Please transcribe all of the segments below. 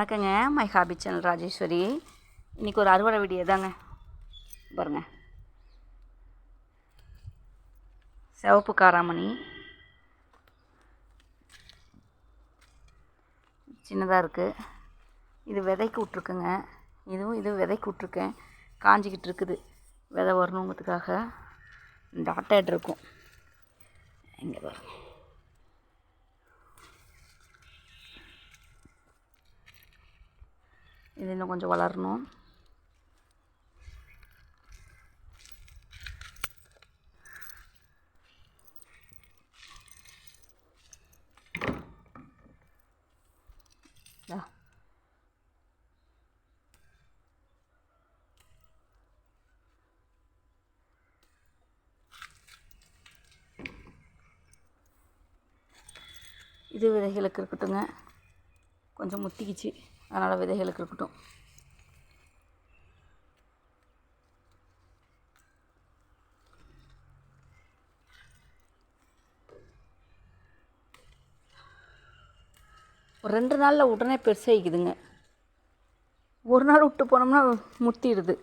வணக்கங்க, my hobby channel Rajeswari. இன்றைக்கி ஒரு அறுவடை வீடியோ தாங்க. பாருங்கள், சிவப்பு காராமணி சின்னதாக இருக்குது. இது விதைக்கு விட்ருக்குங்க. இது விதைக்கு விட்ருக்கேன். காஞ்சிக்கிட்டு இருக்குது. விதை வரணுங்கிறதுக்காக டாட்டட் இருக்கும். இங்கே பாருங்கள், இது இன்னும் கொஞ்சம் வளரணும். இது விதைகளுக்கு இருக்கட்டுங்க. கொஞ்சம் முத்திக்கிச்சு, அதனால் விதைகளுக்கு இருக்கட்டும். ஒரு 2 நாளில் உடனே பெருசாகிக்குதுங்க. ஒரு நாள் விட்டு போனோம்னா முத்திடுது.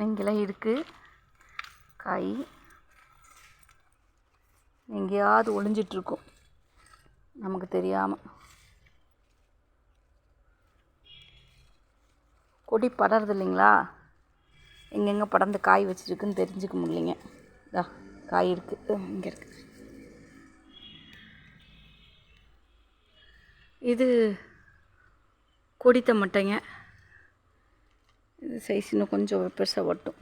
இங்கெல்லாம் இருக்குது காய். எங்கேயாவது ஒளிஞ்சிட்ருக்கும் நமக்கு தெரியாமல். கொடி படறது இல்லைங்களா, எங்கெங்கே படர்ந்து காய் வச்சுருக்குன்னு தெரிஞ்சுக்க முடியலைங்க. இதா காய் இருக்குது, இங்கே இருக்குது. இது கொடி தமட்டைங்க. இது சைஸ் இன்னும் கொஞ்சம் பெருசாக வட்டும்.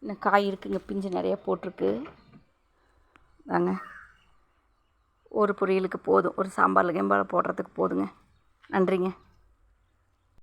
இன்னும் காய் இருக்குங்க, பிஞ்சு நிறையா போட்டிருக்கு தாங்க. ஒரு பொரியலுக்கு போதும், ஒரு சாம்பாரில் போடுறதுக்கு போதுங்க. நன்றிங்க.